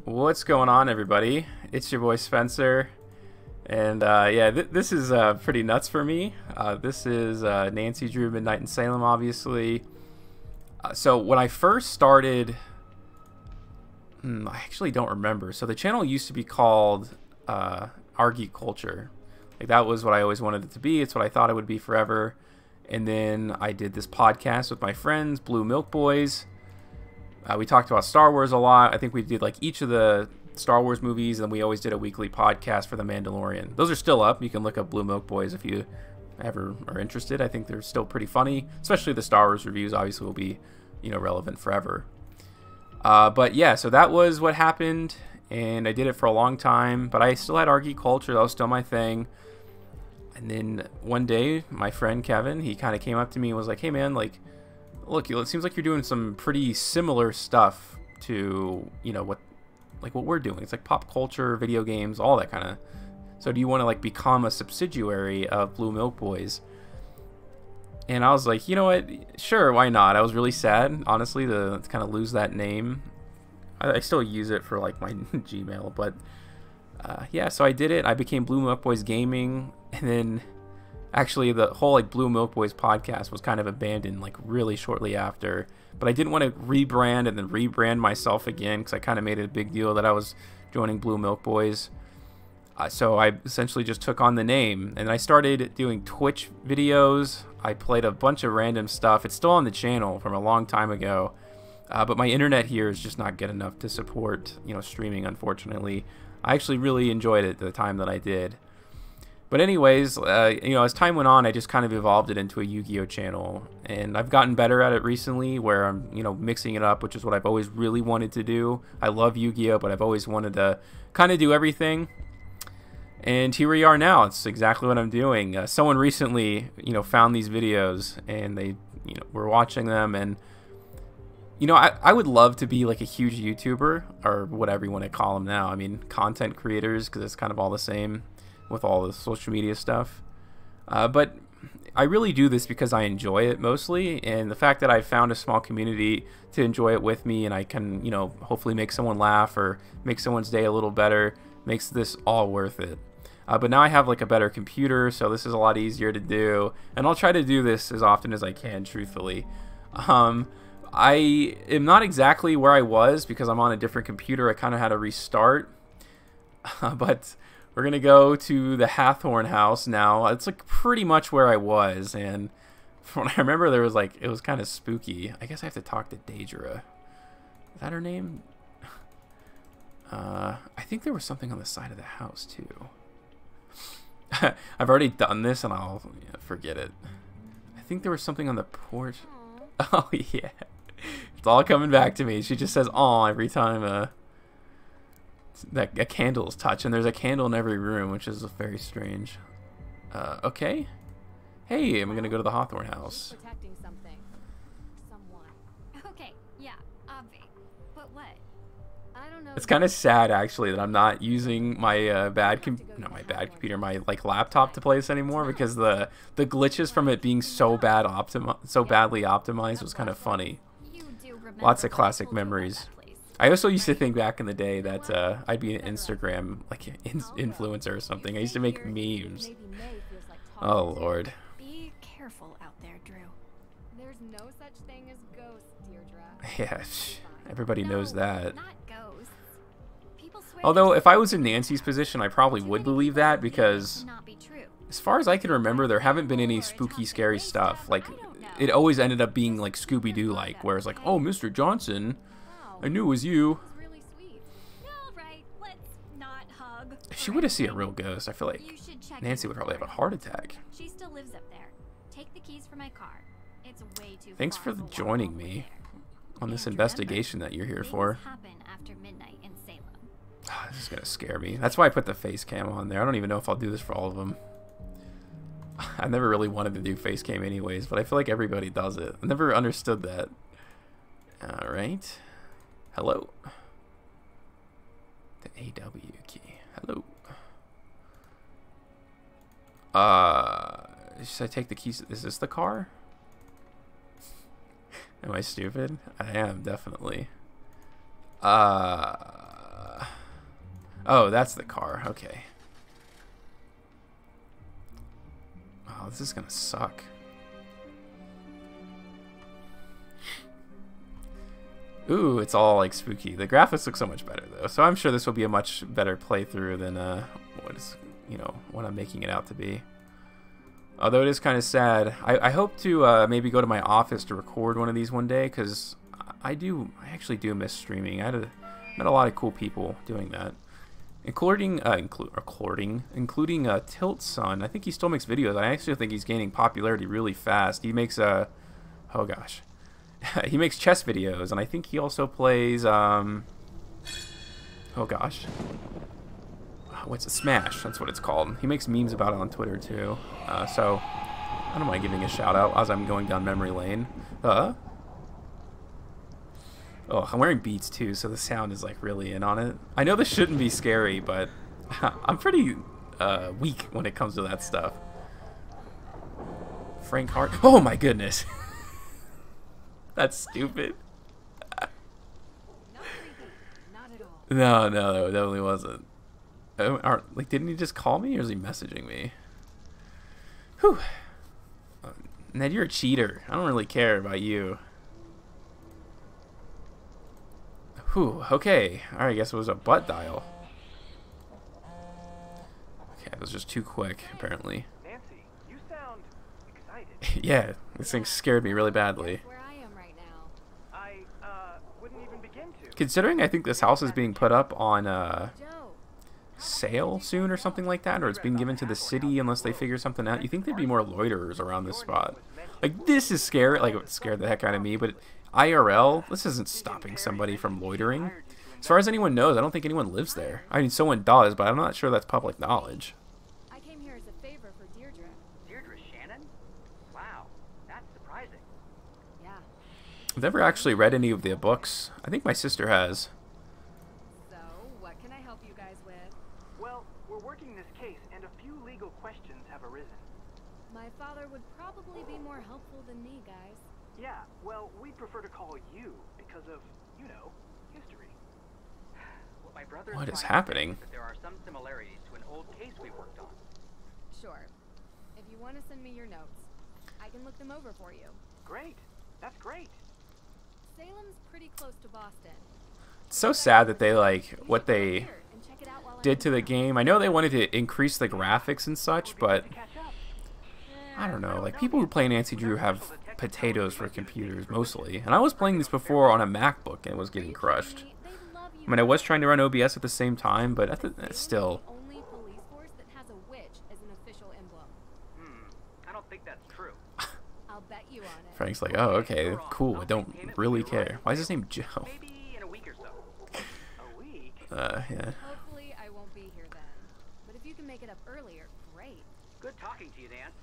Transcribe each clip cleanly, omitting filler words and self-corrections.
What's going on, everybody? It's your boy Spencer, and yeah, this is pretty nuts for me. This is Nancy Drew Midnight in Salem, obviously. So when I first started, I actually don't remember. So the channel used to be called Argy Culture. Like, that was what I always wanted it to be. It's what I thought it would be forever. And then I did this podcast with my friends, Blue Milk Boys. We talked about Star Wars a lot. I think we did like each of the Star Wars movies, and we always did a weekly podcast for The Mandalorian. Those are still up. You can look up Blue Milk Boys if you ever are interested. I think they're still pretty funny, especially the Star Wars reviews. Obviously, will be, relevant forever. But yeah, so that was what happened, and I did it for a long time. But I still had Argy Culture. That was still my thing. And then one day, my friend Kevin, he kind of came up to me and was like, "Hey man, like, look, it seems like you're doing some pretty similar stuff to, what we're doing. It's like pop culture, video games, all that kind of. So do you want to like become a subsidiary of Blue Milk Boys?" And I was like, you know what? Sure, why not? I was really sad, honestly, to kind of lose that name. I still use it for like my Gmail, but yeah, so I did it. I became Blue Milk Boys Gaming, and then actually the whole like Blue Milk Boys podcast was kind of abandoned like really shortly after. But I didn't want to rebrand and then rebrand myself again, because I kind of made it a big deal that I was joining Blue Milk Boys. So I essentially just took on the name, and I started doing Twitch videos. I played a bunch of random stuff. It's still on the channel from a long time ago, but my internet here is just not good enough to support streaming, unfortunately. I actually really enjoyed it the time that I did. But anyways, as time went on, I just kind of evolved it into a Yu-Gi-Oh channel, and I've gotten better at it recently, where I'm, mixing it up, which is what I've always really wanted to do. I love Yu-Gi-Oh, but I've always wanted to kind of do everything. And here we are now. It's exactly what I'm doing. Someone recently, found these videos, and they, were watching them, and I would love to be like a huge YouTuber, or whatever you want to call them now. I mean, content creators, because it's kind of all the same with all the social media stuff. But I really do this because I enjoy it mostly, and the fact that I found a small community to enjoy it with me, and I can, hopefully make someone laugh or make someone's day a little better, makes this all worth it. But now I have like a better computer, so this is a lot easier to do, and I'll try to do this as often as I can, truthfully. I am not exactly where I was because I'm on a different computer. I kind of had to restart, but we're gonna go to the Hathorn house now. It's like pretty much where I was, and from what I remember, there was like, it was kind of spooky. I guess I have to talk to Daedra. Is that her name? I think there was something on the side of the house too. I've already done this, and I'll forget it. I think there was something on the porch. Oh yeah, it's all coming back to me. She just says "aw" every time that a candle is touched, and there's a candle in every room, which is very strange. Okay. Hey, I'm gonna go to the Hawthorne house. Protecting something. Someone. Okay, yeah, obvi. But what? I don't know. It's kind of sad, actually, that I'm not using my computer, my like laptop to play this anymore, because the glitches from it being so badly optimized was kind of funny. Lots of classic memories. I also used to think back in the day that I'd be an Instagram influencer or something. I used to make memes. Oh Lord. Be careful out there, Drew. There's no such thing as ghosts, Deirdre. Yeah, everybody knows that. Not ghosts. People swear. Although if I was in Nancy's position, I probably would believe that, because as far as I can remember, there haven't been any spooky, scary stuff. Like, it always ended up being like Scooby-Doo like, where it's like, "Oh, Mr. Johnson, I knew it was you." Really sweet. All right, let's not hug. If she were to see a real ghost, I feel like Nancy would probably have a heart attack. She still lives up there. Take the keys for my car. It's way too Thanks for joining me on this investigation that you're here for. Happen after midnight in Salem. This is gonna scare me. That's why I put the face cam on there. I don't even know if I'll do this for all of them. I never really wanted to do face cam anyways, but I feel like everybody does it. I never understood that. Alright. Hello. The AW key. Hello. Should I take the keys? Is this the car? Am I stupid? I am, definitely. Oh, that's the car. Okay. Oh, this is gonna suck. Ooh, it's all like spooky. The graphics look so much better though, so I'm sure this will be a much better playthrough than what is, you know, what I'm making it out to be. Although it is kind of sad. I hope to maybe go to my office to record one of these one day, because I actually do miss streaming. I met a lot of cool people doing that, including Tilt's son. I think he still makes videos. I actually think he's gaining popularity really fast. He makes oh gosh, he makes chess videos, and I think he also plays oh gosh, what's it? Smash, that's what it's called. He makes memes about it on Twitter too. So I don't mind giving a shout out as I'm going down memory lane. Oh, I'm wearing Beats too, so the sound is like really in on it. I know this shouldn't be scary, but I'm pretty weak when it comes to that stuff. Frank Hart. Oh my goodness. That's stupid. No, it definitely wasn't. Like, didn't he just call me, or is he messaging me? Whew. Ned, you're a cheater. I don't really care about you. Whew. Okay. Alright, I guess it was a butt dial. Okay, it was just too quick, apparently. Nancy, you sound excited. Yeah, this thing scared me really badly. Where I am right now. I wouldn't even begin to. Considering I think this house is being put up on Joe. sale soon or something like that, or it's being given to the city unless they figure something out, you think there'd be more loiterers around this spot. Like, this is scary. Like, it scared the heck out of me, but IRL, this isn't stopping somebody from loitering. As far as anyone knows, I don't think anyone lives there. I mean, someone does, but I'm not sure that's public knowledge. I came here as a favor for Deirdre. Deirdre Shannon? Wow, that's surprising. Yeah. I've never actually read any of the books. I think my sister has. So, what can I help you guys with? Well, we're working this case, and a few legal questions have arisen. My father would probably be more helpful than me, guys. Yeah, well, we'd prefer to call you because of, you know, history. What my brother What is trying to happening? say is that there are some similarities to an old case we worked on. Sure. If you want to send me your notes, I can look them over for you. Great. That's great. Salem's pretty close to Boston. It's so sad that they, like, what they did to the game. I know they wanted to increase the graphics and such, but To catch up. I don't know. Like, people who play Nancy Drew have potatoes for computers, mostly. And I was playing this before on a MacBook, and it was getting crushed. I mean, I was trying to run OBS at the same time, but still. Only police force that has a witch as an official emblem. I don't think that's true. I'll bet you on it. Frank's like, oh, okay, cool. I don't really care. Why is his name Joe? Maybe in a week or so. A week? Yeah. Hopefully I won't be here then. But if you can make it up earlier, great. Good talking to you, Nance.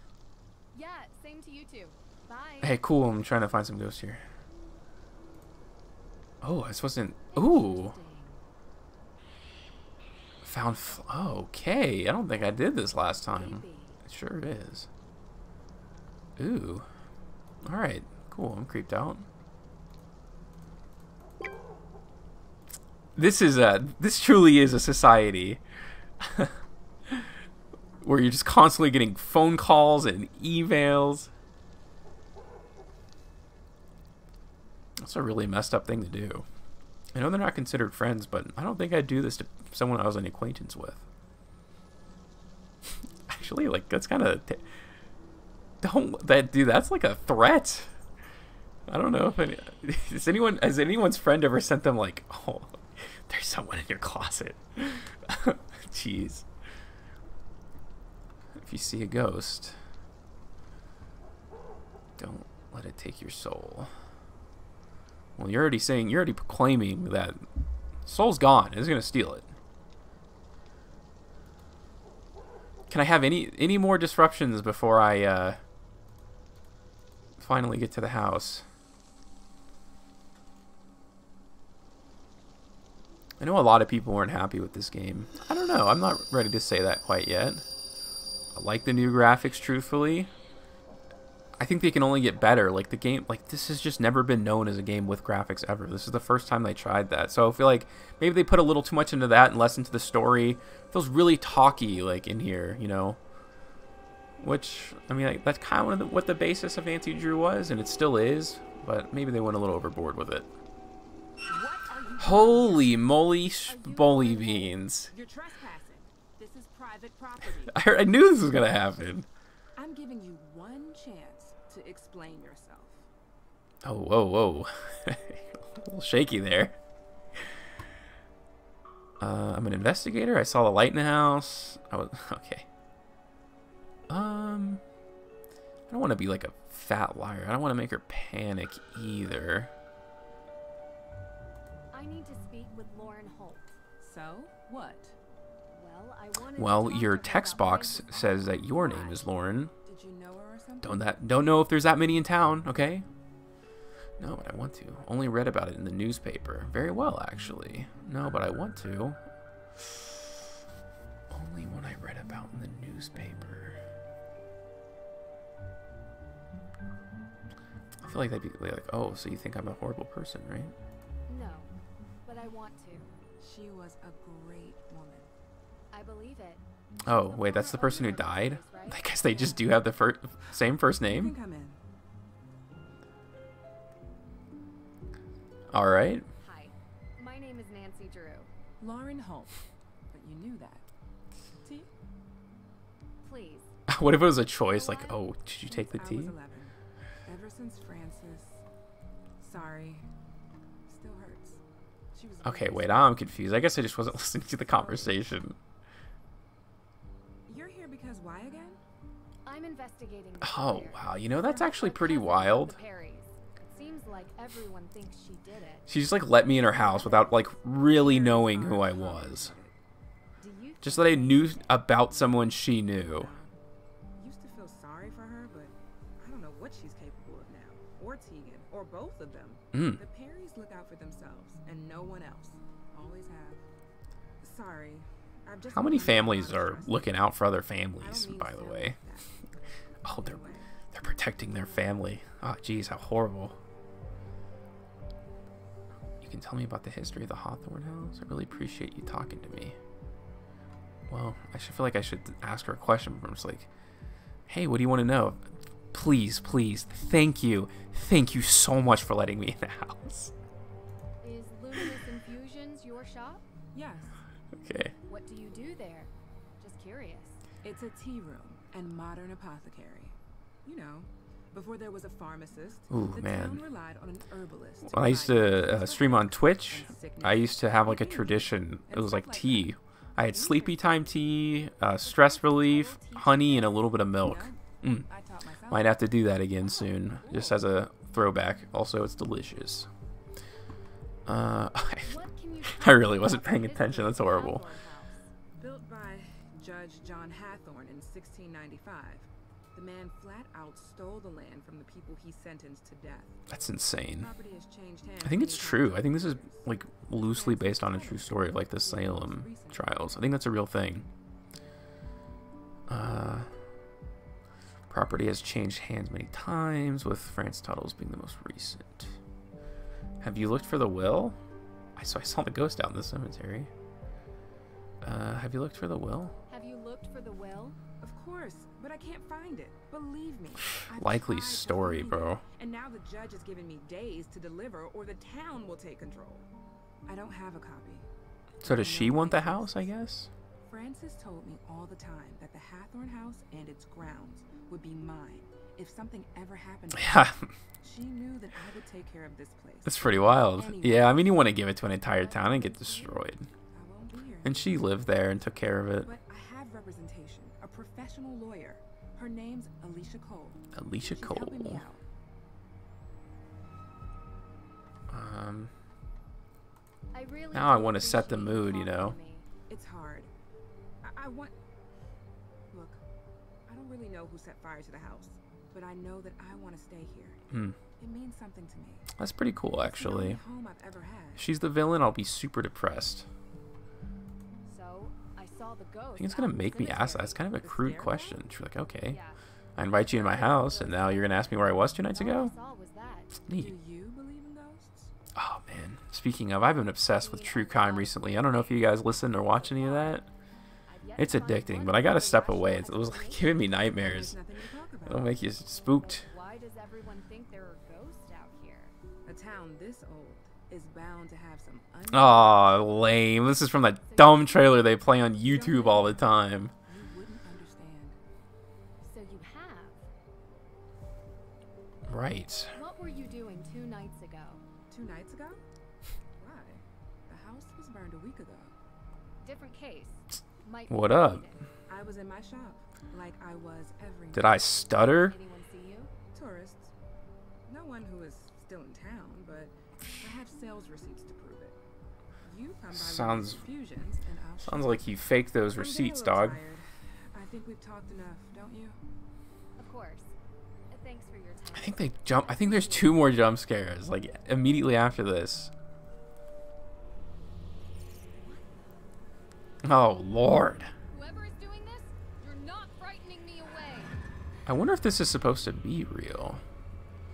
Yeah, same to you two. Bye. Hey, cool. I'm trying to find some ghosts here. Oh, this wasn't. Ooh. Found. Okay. I don't think I did this last time. It sure is. Ooh. Alright. Cool. I'm creeped out. This truly is a society. Where you're just constantly getting phone calls and emails. That's a really messed up thing to do. I know they're not considered friends, but I don't think I'd do this to someone I was an acquaintance with. Actually, like, that's kind of... Dude, that's like a threat. I don't know if has anyone's friend ever sent them like, oh, there's someone in your closet. Jeez. If you see a ghost, don't let it take your soul. Well, you're already proclaiming that soul's gone. It's gonna steal it. Can I have any more disruptions before I finally get to the house? I know a lot of people weren't happy with this game. I don't know. I'm not ready to say that quite yet. I like the new graphics, truthfully. I think they can only get better. Like the game, like this has just never been known as a game with graphics ever. This is the first time they tried that. So I feel like maybe they put a little too much into that and less into the story. It feels really talky, like in here, you know. Which I mean, like, that's kind of what the basis of Nancy Drew was, and it still is. But maybe they went a little overboard with it. Holy moly, bully beans! You're trespassing. This is private property. I knew this was gonna happen. I'm giving you one chance to explain yourself. Oh, whoa, whoa. A little shaky there. I'm an investigator. I saw the light in the house. I was okay. I don't want to be like a fat liar. I don't want to make her panic either. I need to speak with Lauren Holt. So, what? Well, I wanted Well, to talk your to her text about box Brandy's says that your name is Lauren. Did you know her or something? Don't know if there's that many in town, okay? No, but I want to. Only read about it in the newspaper. Very well, actually. No, but I want to. Only one I read about in the newspaper. I feel like they'd be like, oh, so you think I'm a horrible person, right? No, but I want to. She was a great woman. I believe it. Oh, wait, that's the person who died? I guess they just do have the same first You name? can come in. Alright. Hi, my name is Nancy Drew. Lauren Holt. But you knew that. Tea? Please. What if it was a choice? Like, oh, did you take the I was tea? 11. Ever since Francis. Sorry. Still hurts. She was Okay, very wait, sweet. I'm confused. I guess I just wasn't listening to the conversation. You're here because why again? I'm investigating the Oh, fire. wow. You know, that's My actually pretty cousin wild. killed the Perrys. It seems like everyone thinks she did it. She just, like, let me in her house without, like, really knowing who I was. Do you Just think that I knew about someone she knew. Used to feel sorry for her, but I don't know what she's capable of now. Or Tegan, or both of them. Mm. The Perrys look out for themselves, and no one else. Always have. Sorry. I've just How many been through a lot families of are stress. looking out for other I families, don't mean by to the sound way? like that. Oh, they're Anyway, protecting their family. Oh, geez, how horrible. You can tell me about the history of the Hawthorne house? I really appreciate you talking to me. Well, I should feel like I should ask her a question. I'm just like, hey, what do you want to know? Please, please, thank you. Thank you so much for letting me in the house. Is Luminous Infusions your shop? yes. Okay. What do you do there? Just curious. It's a tea room and modern apothecary. You know, before there was a pharmacist, Ooh, the man. town relied on an herbalist. When I used to stream on Twitch, I used to have like a tradition. It was like tea. I had sleepy time tea, stress relief, honey, and a little bit of milk. Mm. I taught myself. Might have to do that again soon, just as a throwback. Also, it's delicious. What can you I tell really me wasn't about paying the attention. history That's of the horrible. Hawthorne House? Built by Judge John Hathorne in 1695. The man flat out stole the land from the people he sentenced to death. That's insane. Property has changed hands I think it's many true. times I think this is over the years. like loosely based on a true story of like the Salem trials. I think that's a real thing. Property has changed hands many times, with France Tuttle's being the most recent. Have you looked for the will? I saw the ghost out in the cemetery. Have you looked for the will? Have you looked for the will? Of course, but I can't find it. Believe me. I've Likely tried to story, find bro. it, and now the judge has given me days to deliver, or the town will take control. I don't have a copy. So does she want the house, I guess? Francis told me all the time that the Hathorne house and its grounds would be mine if something ever happened to Yeah, me. She knew that I would take care of this place. that's pretty wild. Yeah, I mean, you want to give it to an entire town and get destroyed. I won't be here. And she lived there and took care of it. But I have representation, a professional lawyer. Her name's Alicia Cole. Alicia She's helping me Cole. out. I really Now I do wanna set the appreciate you mood, you talking know. to me. It's hard. I want... Look, I don't really know who set fire to the house, but I know that I want to stay here. Hmm. It means something to me. That's pretty cool, It's the only actually. home I've ever had. If she's the villain, I'll be super depressed. So, I saw the ghost. I think it's out gonna in the make me ask that. cemetery. It's kind of a The crude stairwell? question. She's like, okay. Yeah. I invite you in my house, and now you're gonna ask me where I was 2 nights All I ago? saw was that. Do Neat. you believe in ghosts? Oh man. Speaking of, I've been obsessed with true crime recently. I don't know if you guys listen or watch any of that. I've yet It's to find addicting, one but I gotta really step rational away. It was like giving me nightmares. There's nothing to talk It'll about. make you spooked. Why does everyone think there are ghosts out here? A town this old is bound to have some Aw, lame. This is from that dumb trailer they play on YouTube all the time. you wouldn't understand. So you have. Right. What were you doing 2 nights ago? 2 nights ago? Why? The house was burned a week ago. Different case. Might What be up? related. I was in my shop, like I was every Did I stutter? Anyone see you? Tourists. No one who is still in town, but I have sales receipts to prove it. You come by Sounds- with confusions, and I'll Sounds like you faked those I'm getting a receipts, little dog. tired. I think we've talked enough, don't you? Of course. Thanks for your time. I think they jump. I think there's 2 more jump scares, like immediately after this. Oh Lord. Whoever is doing this, you're not frightening me away. I wonder if this is supposed to be real.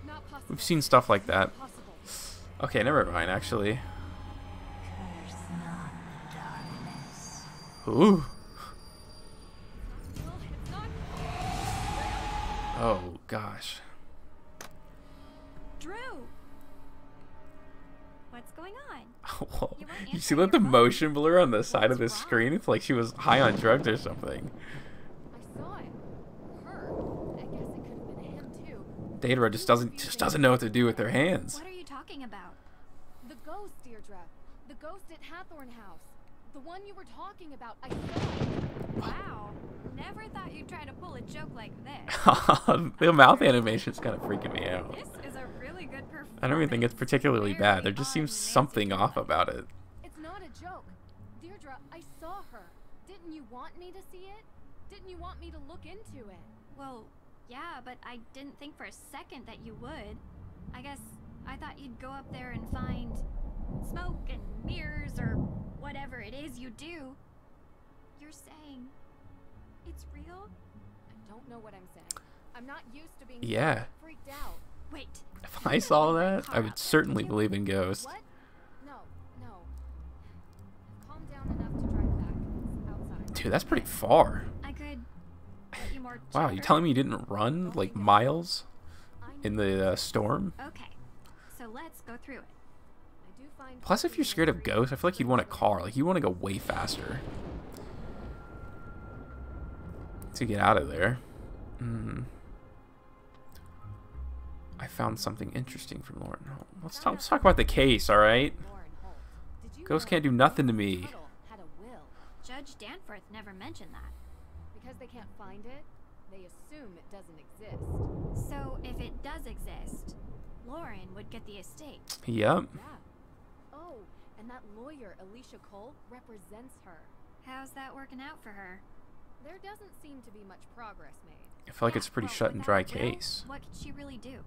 Not possible. We've seen stuff like that. Not possible. Okay, never mind. Actually. Ooh. No, it's not. Oh gosh. Drew! What's going on? Whoa. You weren't You see answering like the your phone. motion blur on the side of the What's wrong? screen? It's like she was high on drugs or something. I saw it. Her. I guess it could have been him too. Data just doesn't know what to do with their hands. What are you talking about? The ghost, Deirdre. The ghost at Hathorn House. The one you were talking about. I saw it. Wow. Never thought you'd try to pull a joke like this. The mouth animation's kind of freaking me out. This is a really good performance. I don't even think it's particularly bad. There just seems something off about it. It's not a joke. Deirdre, I saw her. Didn't you want me to see it? Didn't you want me to look into it? Well, yeah, but I didn't think for a second that you would. I guess I thought you'd go up there and find smoke and mirrors or whatever it is you do. You're saying it's real? I don't know what I'm saying. I'm not used to being Yeah. freaked out. Wait. If I saw that, I would certainly believe in ghosts. What? No, no. Calm down enough to drive back. It's outside. Dude, that's pretty far. I could get you more Wow, you cheddar. telling me you didn't run like miles I know in the storm? Okay. So let's go through it. I do find Plus, if you're scared of ghosts, I feel like you'd want a car. Like, you want to go way faster to get out of there. I found something interesting from Lauren. Let's talk about the case, all right? Lauren Holt. Did you Ghosts know can't do nothing to me. Tuttle had a will? Judge Danforth never mentioned that. Because they can't find it, they assume it doesn't exist. So if it does exist, Lauren would get the estate. Yep. Yeah. Oh, and that lawyer, Alicia Cole, represents her. How's that working out for her? There doesn't seem to be much progress made. I feel like it's a pretty shut and dry without a will, case. What could she really do?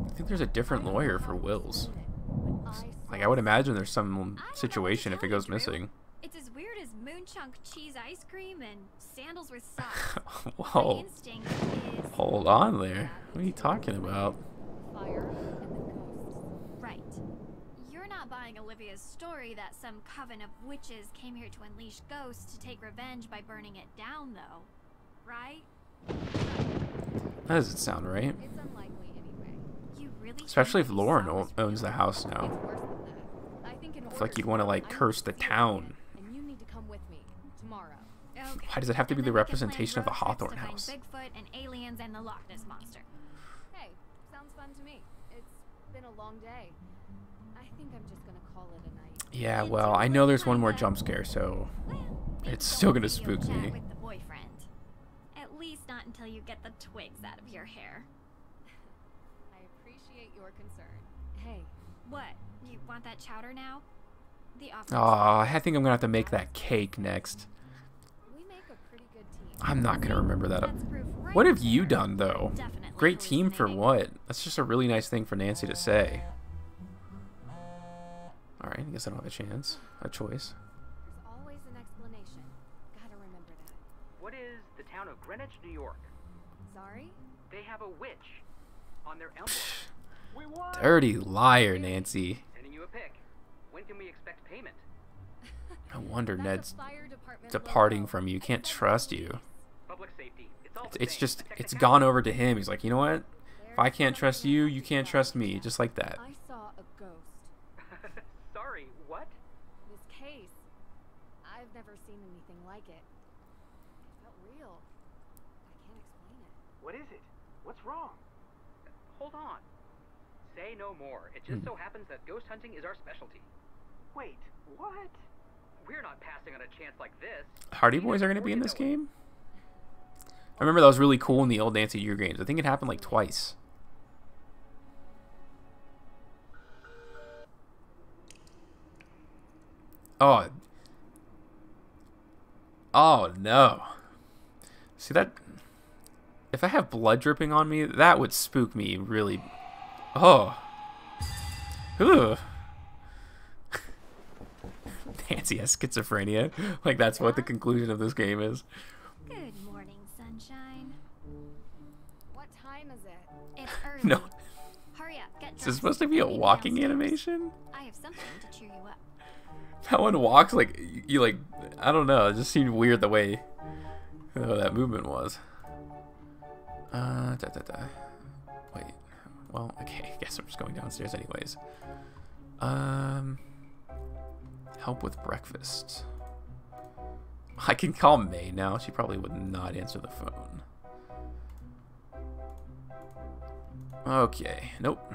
I think there's a different I don't lawyer know for how to wills. explain it, but Like, saw I would something. imagine there's some I don't know what to situation if it tell goes you, Drew. missing. It's as weird as moon chunk cheese ice cream and sandals with socks. My Whoa. instinct is Hold on there. What are you talking about? Fire and the ghosts. right. You're not buying Olivia's story that some coven of witches came here to unleash ghosts to take revenge by burning it down, though, right? That doesn't sound right. It's unlikely anyway. You really? Especially if think you Lauren saw what's owns the real? house now. It's worse than that. I think in I feel order like you'd to want to know, like I curse need the to see it town. again, and you need to come with me tomorrow. Okay. Why does it have to be And the then we can plan representation of the road trips Hawthorne to find house? Bigfoot and aliens and the Loch Ness monster. Hey, sounds fun to me. It's been a long day. I think I'm just gonna call it a night. Yeah, Me well, too, I know but there's one more kinda. jump scare, so Well, maybe it's don't still gonna video spook chat me. with the boyfriend. At least not until you get the twigs out of your hair. I appreciate your concern. Hey, What? You want that chowder now? The offer. Aw, I think I'm gonna have to make that cake next. we make a pretty good team. I'm not gonna remember that. That's proof right What have there. you done though? Definitely Great team for hallucinating. what? That's just a really nice thing for Nancy to say. Alright, I guess I don't have a chance. A choice. There's always an explanation. Gotta remember that. What is the town of Greenwich, New York? Sorry? They have a witch on their emblem. Wait, what? Dirty liar, Nancy. Sending you a pic. When can we expect payment? No wonder That's a Ned's fire department departing logo. from you. I Can't said trust you. Public safety. It's all It's the just, same. it's gone over to him. He's like, you know what? If I can't trust you, you can't trust me. Just like that. I saw a ghost. Sorry, what? This case. I've never seen anything like it. It felt real. I can't explain it. What is it? What's wrong? Hold on. Say no more. It just so happens that ghost hunting is our specialty. Wait, what? We're not passing on a chance like this. Hardy Boys are going to be in this game? I remember that was really cool in the old Nancy Drew games. I think it happened like twice. Oh. Oh, no. See that? If I have blood dripping on me, that would spook me really. Oh. Ooh. Nancy has schizophrenia. Like, that's what the conclusion of this game is. Good morning, sunshine. What time is it? It's early. No. Hurry up, get Is this dressed. supposed to be a Meet me walking downstairs. animation? I have something to cheer you up. That one walks like you like. I don't know. It just seemed weird the way that movement was. Wait. Well, okay. I guess I'm just going downstairs anyways. Help with breakfast. I can call May now. She probably would not answer the phone. Okay. Nope.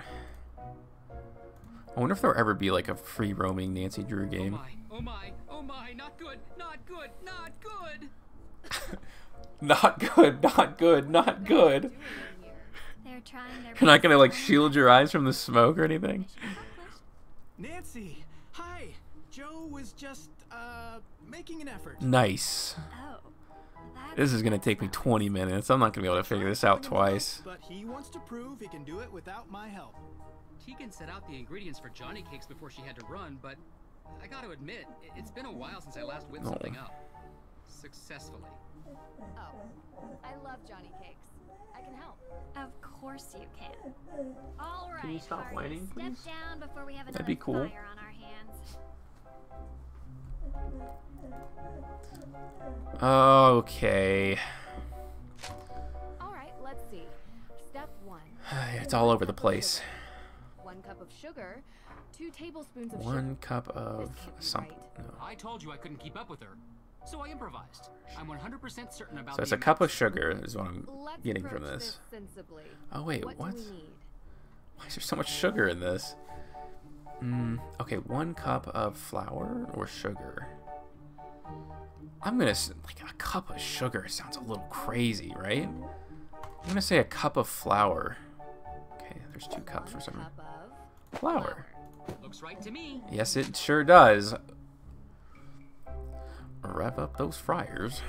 I wonder if there'll ever be like a free roaming Nancy Drew game. Oh my, oh my, not good, not good, not good! Not good, not good, not good. They're trying their You're not best gonna like to shield your eyes from the smoke or anything? mission accomplished. Nancy, hi! Joe was just, making an effort. Nice. Oh, that's This is gonna take me 20 minutes. I'm not gonna be able to figure this out twice. But he wants to prove he can do it without my help. Tegan set out the ingredients for Johnny Cakes before she had to run, but I gotta admit, it's been a while since I last whipped No. something up. Successfully. Oh, I love Johnny Cakes. I can help. Of course you can. All right, Can you stop Hardy, whining, step please? down before we have another That'd be cool. fire on our hands. Okay. All right, let's see. Step 1. It's all over the place. 1 cup of sugar, 2 tablespoons of 1 cup This of can't be something. right. No. I told you I couldn't keep up with her, so I improvised. I'm 100% certain about So it's the a cup of amounts. sugar is what I'm sugar. Let's getting from approach this. sensibly. Oh wait, What what? do we need? Why is there so much sugar in this? Okay, 1 cup of flour or sugar. I'm gonna like a cup of sugar sounds a little crazy, right? I'm gonna say a cup of flour. Okay, there's 2 cups for 1 some cup of flour. Looks right to me. Yes, it sure does. Rev up those fryers.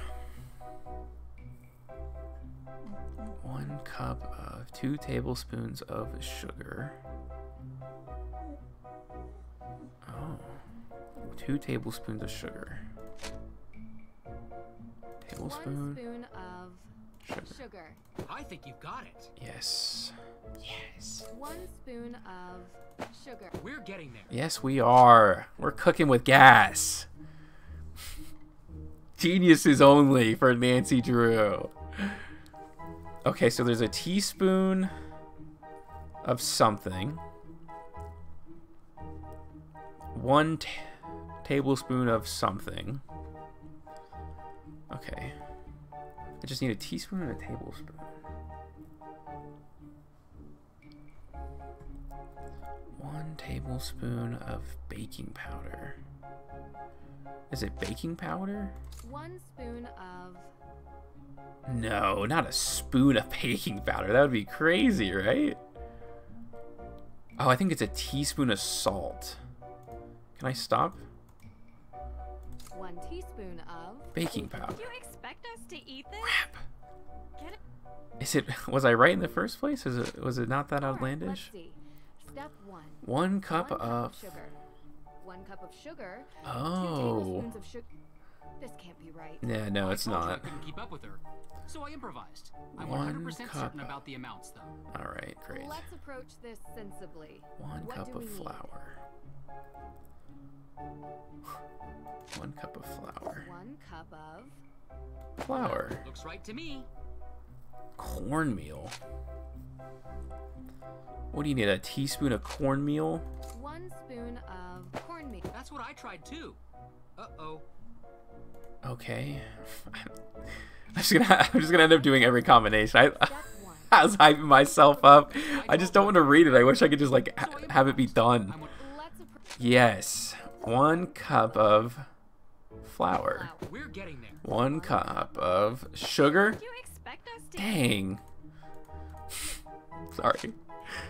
1 cup of 2 tablespoons of sugar. Oh, 2 tablespoons of sugar. 1 Tablespoon. spoon of Sugar. sugar. I think you've got it. Yes. Yes. 1 spoon of sugar. We're getting there. Yes, we are. We're cooking with gas. Geniuses only for Nancy Drew. Okay, so there's a teaspoon of something. 1 tablespoon of something. Okay. I just need a teaspoon and a tablespoon. 1 tablespoon of baking powder. Is it baking powder? 1 spoon of No, not a spoon of baking powder. That would be crazy, right? Oh, I think it's a teaspoon of salt. Can I stop? 1 teaspoon of Baking powder. Do you expect us to eat this? Crap. Get it? Is it? Was I right in the first place? Was it not that All right, outlandish? let's see. Step 1. 1 cup 1 cup of. sugar. 1 cup of sugar. 2 Oh. tablespoons of sugar. This can't be right. Yeah, no, it's I told you I not. couldn't keep up with her, so I improvised. I'm 1 100% cup. certain about the amounts, though. All right, great. Let's approach this sensibly. 1 What cup do of we need? flour. 1 cup of flour. 1 cup of Flour. Looks right to me. Cornmeal. What do you need? A teaspoon of cornmeal? 1 spoon of cornmeal. That's what I tried too. Uh-oh. Okay. I'm just gonna end up doing every combination. Step 1. I was hyping myself up. I just don't want to read it. I wish I could just like have it be done. Let's approach Yes. 1 cup of flour. We're getting there. 1 cup of sugar. Do you expect us to? Dang. Sorry.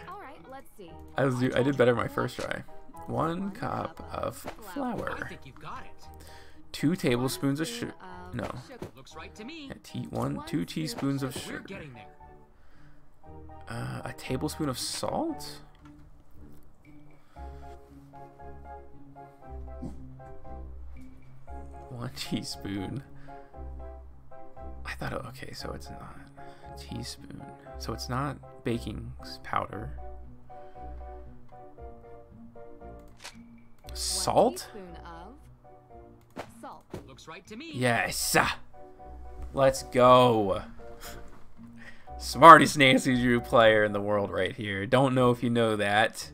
All right, let's see. I did better my first try. 1 cup of I flour. think you've got it. 2 tablespoons of sugar. No. Looks right to me. Yeah, 2 teaspoons of We're sugar. getting there. A tablespoon of salt? One teaspoon. I thought, okay, so it's not teaspoon. So it's not baking powder. Salt? 1 teaspoon of salt. Looks right to me. Yes. Let's go. Smartest Nancy Drew player in the world right here. Don't know if you know that.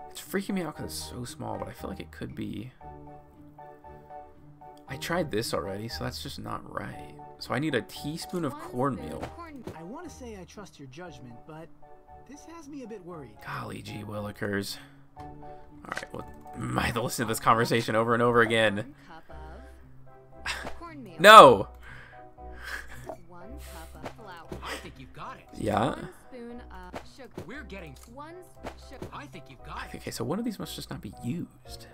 It's freaking me out because it's so small, but I feel like it could be. I tried this already, so that's just not right. So I need a teaspoon of 1 spoon of cornmeal. I want to say I trust your judgment, but this has me a bit worried. Golly gee willikers. Alright, well, I have to listen to this conversation over and over again. 1 cup of cornmeal. No! 1 cup of flour. I think you've got it. Yeah? 1 spoon of sugar. We're getting. 1 sugar. I think you've got it. Okay, so one of these must just not be used.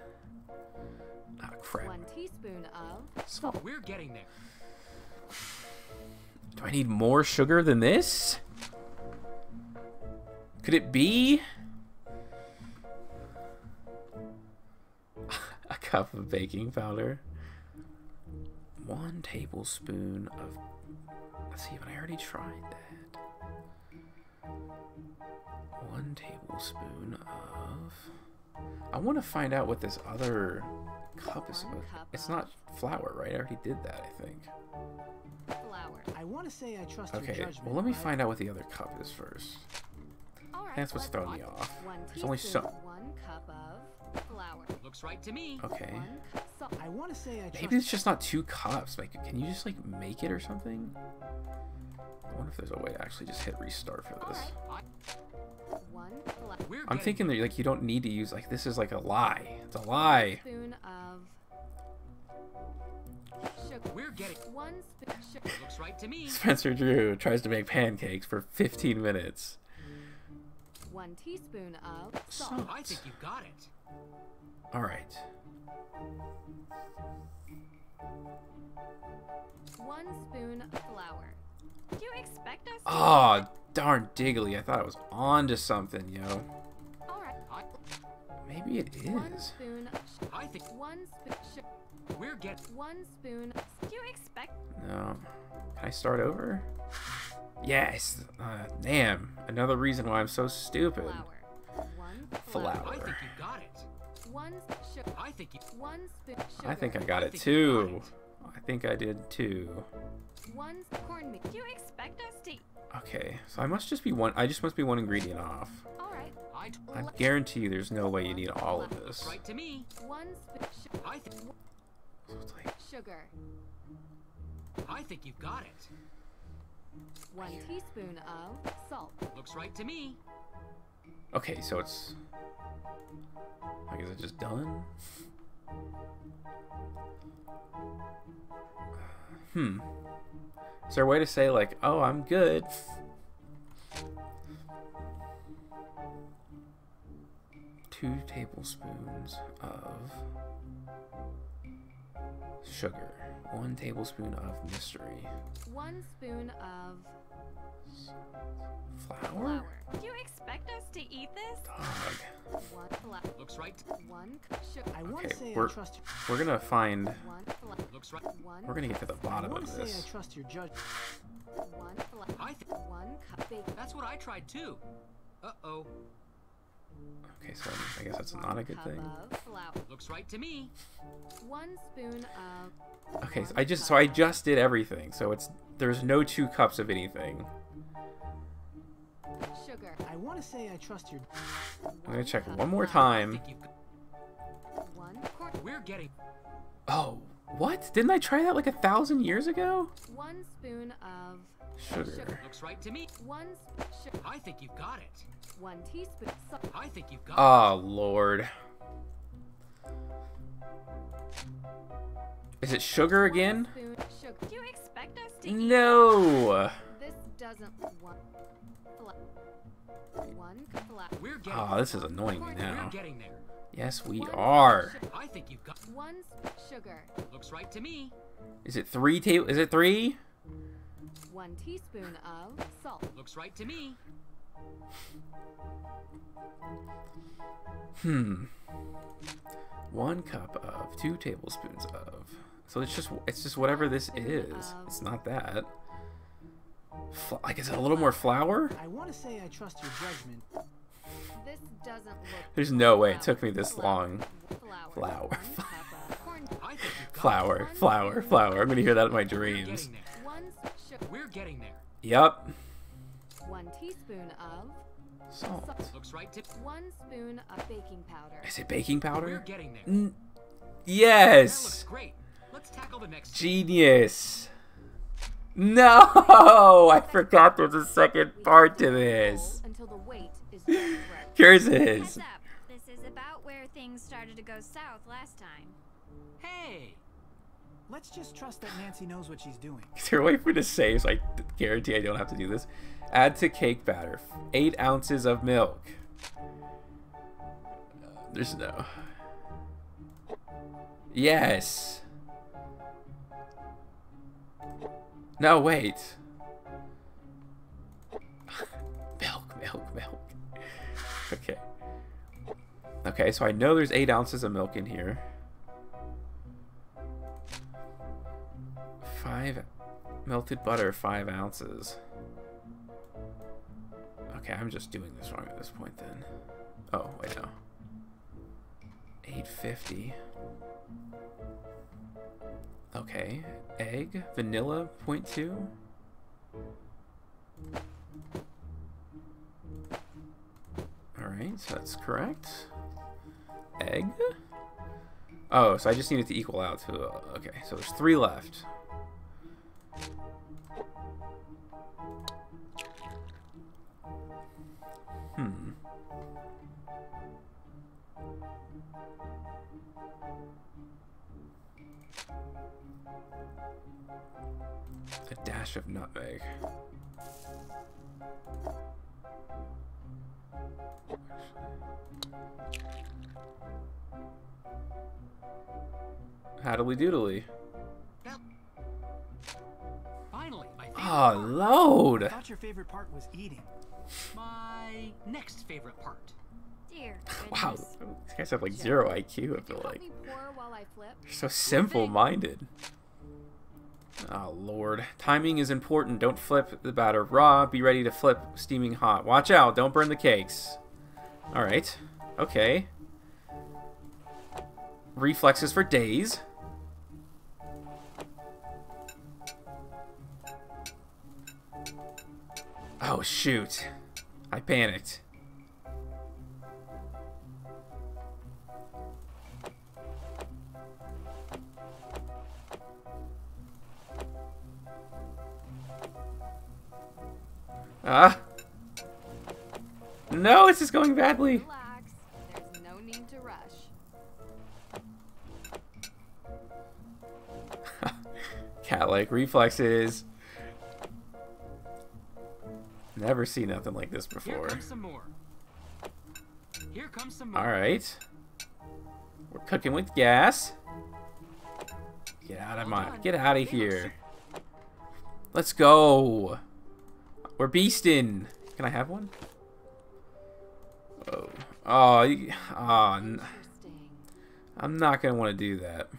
Ah, crap. 1 teaspoon of Salt. We're getting there. Do I need more sugar than this? Could it be? A cup of baking powder. 1 tablespoon of... Let's see, but I already tried that. 1 tablespoon of... I want to find out what this other cup is. 1 cup It's of- not flour, right? I already did that, I think. flour. I want to say I trust your Okay, judgment. well let me but find out what the other cup is first. All right. That's what's let's throwing see. me off. 1 There's only teaspoon, so... 1 cup of flour. Looks right to me. Okay. 1 cup salt. I want to say I trust. Maybe it's just not 2 cups. Like, can you just like make it or something? I wonder if there's a way to actually just hit restart for this. Alright. 1 flour. We're I'm getting thinking that like you don't need to use like this is like a lie. It's a lie. Spoon of sugar. We're getting. 1 spoon sugar. Looks right to me. Spencer Drew tries to make pancakes for 15 minutes. 1 teaspoon of salt. Salt. I think you've got it. All right. 1 spoon of flour. Do you expect us to? Oh, darn diggly. I thought I was on to something, yo. All right. I, Maybe it 1 is. spoon of sugar. I think 1 spoon sugar. we're getting. 1 spoon. Do you expect? No. Can I start over? Yes. Damn. Another reason why I'm so stupid. Flour. 1 Flour. I think you've got it. 1 sugar. I think you. 1 spoon sugar. I think I got I it think you got too. it. I think I did too. 1 cornmeal. Do you expect us to? Okay, so I must just be one. I just must be 1 ingredient off. All right. I guarantee you, there's no way you need all of this. Looks right to me. 1 spoon sugar. I think. So it's like, Sugar. I think you've got it. 1 teaspoon of salt. Looks right to me. okay, so it's. Like, is it just done? Is there a way to say like, oh, I'm good? Two tablespoons of sugar. 1 tablespoon of mystery. 1 spoon of Flour? Do you expect us to eat this? Dog. Looks right. I want Okay, to say I we're trust you. we're gonna find. Looks right. We're gonna get to the I bottom want of to say I this. trust your judgment. I think that's what I tried too. Uh-oh. Okay, so I guess that's not a good thing. Looks right to me. 1 spoon of. Okay, so I just did everything. So there's no 2 cups of anything. Sugar. I want to say I trust your. I'm gonna check one more time. Think you've- 1 quart. We're getting. Oh, what? Didn't I try that like 1,000 years ago? 1 spoon of. Sugar. Looks right to me. 1 sugar. I think you've got it. 1 teaspoon salt. I think you've got Oh, Lord. Is it sugar again? Spoon sugar. Do you expect us to eat No. This doesn't. 1 flour. it. We're getting. Oh, this is annoying me We're now. getting there. Yes, we 1 are. I think you've got. 1 sugar. Looks right to me. Is it 3 table? Is it 3? 1 teaspoon of salt. Looks right to me. 1 cup of, 2 tablespoons of. So it's just whatever this is. It's not that. Like, is it a little more flour? I want to say I trust your judgment. This doesn't look. There's no way it took me this long. Flour. Flour. 1 cup of corn. I think you've got Flour, flour, flour. I'm gonna hear that in my it. We're dreams. getting there. 1 sugar. We're getting there. Yep. 1 teaspoon of Salt. Looks right to. 1 spoon of baking powder. Is it baking We're powder? getting there. N- That yes. looks great. Let's tackle the next. Genius. No, I forgot there's a second part to this. Until the weight is just right. Here's Heads his. up. This is about where things started to go south last time. Hey. Let's just trust that Nancy knows what she's doing. Is there a way for me to save so I guarantee I don't have to do this? Add to cake batter 8 ounces of milk. There's no. Yes. No, wait. Milk. Okay. Okay, so I know there's 8 ounces of milk in here. 5 melted butter, 5 ounces. Okay, I'm just doing this wrong at this point then. Oh, wait, no. 850. Okay, egg, vanilla, 0.2. Alright, so that's correct. Egg. Oh, so I just need it to equal out to... okay, so there's 3 left. A dash of nutmeg. Haddly doodly. Finally, my favorite Oh, part. I load! thought your favorite part was eating. My next favorite part. Dear Wow, goodness. these guys have like 0 IQ, I feel Help like. me pour while I flip. They're so simple-minded. Oh, Lord. Timing is important. Don't flip the batter raw. Be ready to flip steaming hot. Watch out. Don't burn the cakes. Alright. Okay. Reflexes for days. Oh, shoot. I panicked. Ah. No, it's just going badly. Relax. There's no need to rush. Cat-like reflexes. Never seen nothing like this Here before. comes some more. Here comes some more. Alright. We're cooking with gas. Get out of here. Let's go. We're beastin'. Can I have one? Oh. Oh, I'm not gonna want to do that.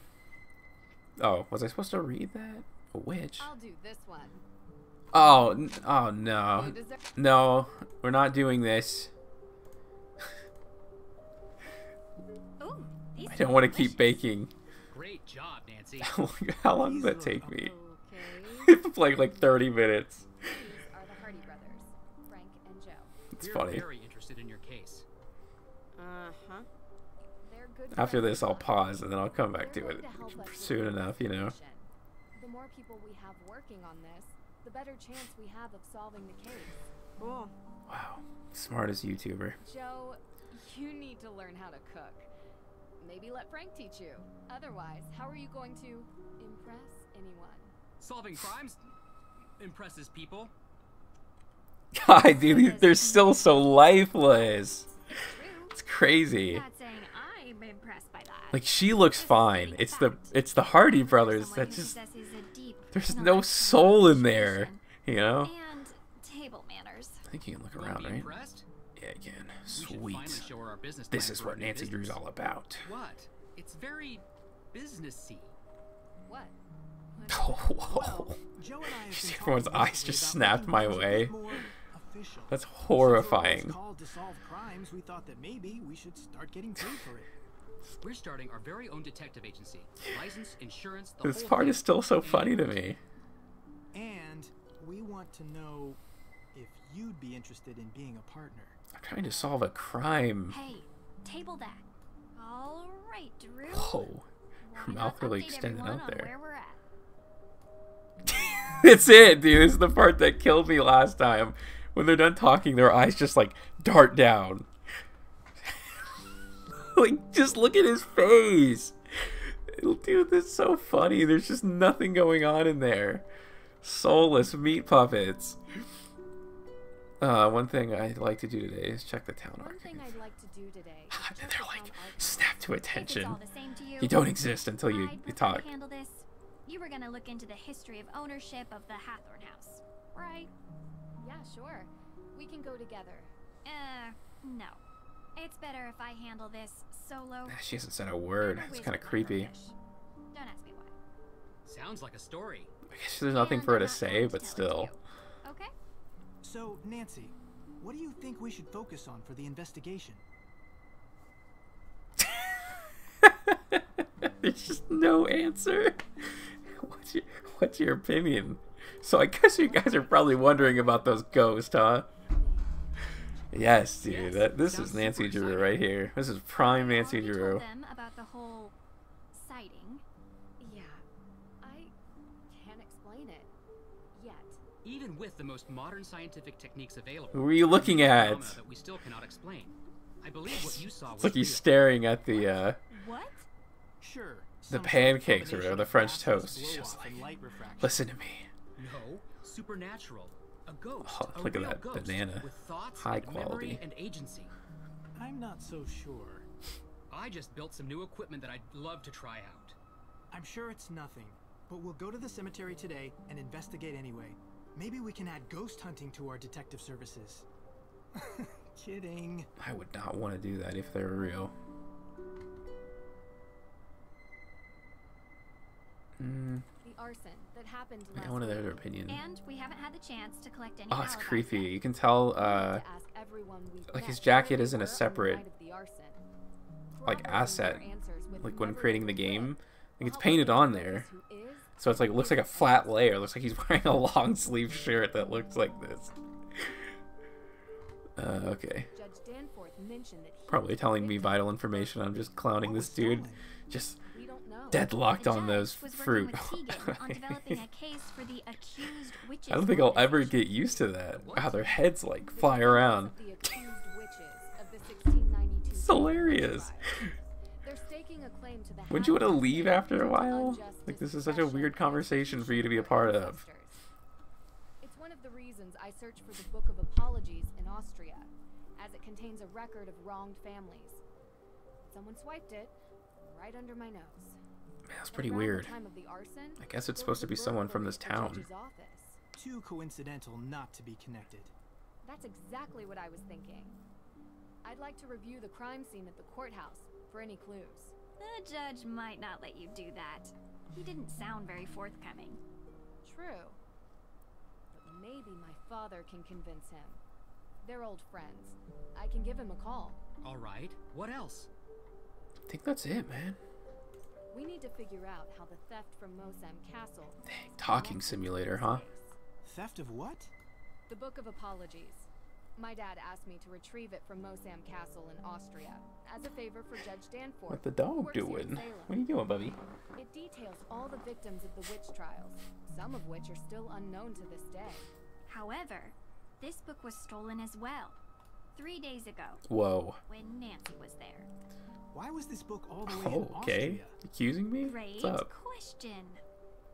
Oh, was I supposed to read that? A witch. I'll do this one. Oh, oh no. No, we're not doing this. Ooh, these I don't want to keep baking. Great job, Nancy. How long does that take me? Okay. like 30 minutes. These are the Hardy brothers, Frank and Joe. It's We're funny. very interested in your case. Uh-huh. They're good After friends this, I'll of mine. pause and then I'll come back They're to it going help us with soon the enough, you know. investigation. The more people we have working on this, the better chance we have of solving the case. Cool. Wow, smartest YouTuber. Joe, you need to learn how to cook. Maybe let Frank teach you. Otherwise, how are you going to impress anyone? Solving crimes impresses people. God, dude, they're still so lifeless. It's true. It's crazy. Not saying I'm impressed by that. Like, she looks fine. It's the Hardy brothers Someone that who just, possesses a deep there's no intellectual soul in there, appreciation you know? And table manners. I think you can look Won't around, be right? impressed? Yeah, I can. We should finally Sweet. show her our business This plan is for what our new Nancy Drew's business. all about. What? It's very businessy. What? Oh, whoa. Well, Joe and I have See, been everyone's talking eyes recently just about snapped making my things a way. bit more official. That's Since we're always horrifying. called to solve crimes, we thought that maybe we should start getting paid for it. We're starting our very own detective agency. License, insurance, the This whole part thing. is still so funny to me. And we want to know if you'd be interested in being a partner. I'm trying to solve a crime. Hey, table that. All right, Drew. Whoa. Her Why mouth not really update extended everyone out on there. where we're at? It's it, dude. This is the part that killed me last time. When they're done talking, their eyes just like dart down. Like, just look at his face. Dude, this is so funny. There's just nothing going on in there. Soulless meat puppets. One thing I'd like to do today is check the town One thing archive. I'd like to do today is And check they're the like, town archive. snap to If it's attention. all the same to you, You don't exist until you I'd prefer talk. to handle this. You were gonna look into the history of ownership of the Hathorne house, right? Yeah, sure. We can go together. No. It's better if I handle this solo. She hasn't said a word. Never It's waste kind of my creepy. fish. Don't ask me why. Sounds like a story. I guess there's nothing And for her I'm to not say, going to but tell it to still. you. Okay? So, Nancy, what do you think we should focus on for the investigation? There's just no answer. What's your opinion? So I guess you guys are probably wondering about those ghosts, huh? Yes, dude. Yes, This sounds is Nancy super Drew exciting. right here. This is prime I Nancy already Drew. told them about the whole sighting. Yeah. I can't explain it. Yet. Even with the most modern scientific techniques available, Who are you looking there are at? phenomena that we still cannot explain. I believe what you saw was It's like he's real. staring at the What? Sure. The some sort of pancakes or combination the of French gases, toast. He's blow just off, and like, light refraction. listen to me. No, supernatural. A ghost. Oh, a look at real that ghost banana. with thoughts, High and memory, quality. and agency. I'm not so sure. I just built some new equipment that I'd love to try out. I'm sure it's nothing, but we'll go to the cemetery today and investigate anyway. Maybe we can add ghost hunting to our detective services. Kidding. I would not want to do that if they were real. The arson that happened last I want week. their opinion. And we haven't had the chance to collect any Oh, it's alibis creepy. yet. You can tell, We need to ask everyone we've like met his jacket where they isn't a were on the separate, night of the arson. like, Corroborating asset. their answers with Like when memories creating the of game, life like it's will help painted us on determine there. who is So it's like, it looks like a isn't flat innocent. layer. It looks like he's wearing a long sleeve shirt that looks like this. Okay. Judge Danforth mentioned that he Probably was telling me victim vital of information. I'm just clowning What this was dude. stolen? Just We don't know. deadlocked The on those judge was fruit. working with Tegan on developing a case for the accused witches. I don't think I'll ever organization. get used to that. Wow, their heads like The fly defendants around. of the accused witches of the 1692 It's Salem hilarious. trial. They're staking a claim to the Wouldn't you want to Hathorne leave estate after a due to while? unjust Like, this is such a dispossession weird and conversation for you to be a execution part their of. ancestors. It's one of the reasons I searched for the Book of Apologies in Austria, as it contains a record of wronged families. Someone swiped it right under my nose. Man, that's And pretty around the weird. time of the arson, I guess it's there was supposed to a be someone from burglary this at the town. judge's office. too coincidental not to be connected. That's exactly what I was thinking. I'd like to review the crime scene at the courthouse for any clues. The judge might not let you do that. He didn't sound very forthcoming. True. But maybe my father can convince him. They're old friends. I can give him a call. All right. What else? I think that's it, man. We need to figure out how the theft from Mosam Castle... Dang, talking simulator, huh? Theft of what? The Book of Apologies. My dad asked me to retrieve it from Mosam Castle in Austria, as a favor for Judge Danforth. What the who dog works here in doing? Salem. What are you doing, Bubby? It details all the victims of the witch trials, some of which are still unknown to this day. However, this book was stolen as well. 3 days ago. Whoa. When Nancy was there. Why was this book all the way in Oh, okay. Austria? Accusing me? Great What's up? question.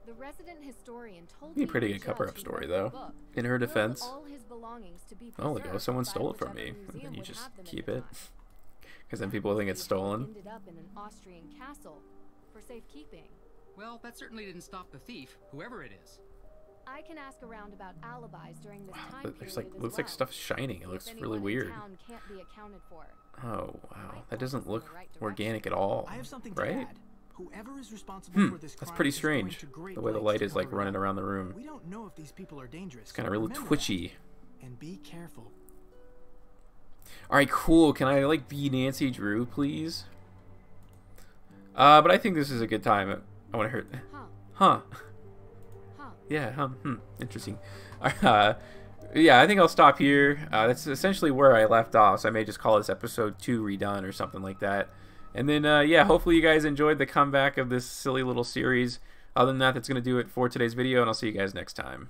The resident historian told Be a me pretty the good cover-up judge who story, wrote the though. book In her willed defense. all his belongings to be Oh, there you go. preserved Someone by stole it from whichever me. And museum then you would just have them at keep the it. time. Because then people think it's Maybe it stolen. ended up in an Austrian castle for safekeeping. Well, that certainly didn't stop the thief, whoever it is. I can ask around about alibis during this time But there's period like as looks well. like stuff's shining. It If looks anyone really in weird. town can't be accounted for. Oh wow, Might that point doesn't us in look the right organic at direction. all. I have something to Right? add. Whoever is responsible for this That's crime pretty is going strange. to great The way the lengths light to is like cover it running up. around the room. We don't know if these people are dangerous. It's kind of really Remember that. twitchy. And be careful. All right, cool. Can I like be Nancy Drew, please? But I think this is a good time. I want to hear. Huh. Huh. Huh. Yeah. Interesting. Yeah, I think I'll stop here. That's essentially where I left off. So I may just call this episode 2 redone or something like that. And then, yeah, hopefully you guys enjoyed the comeback of this silly little series. Other than that, that's going to do it for today's video, and I'll see you guys next time.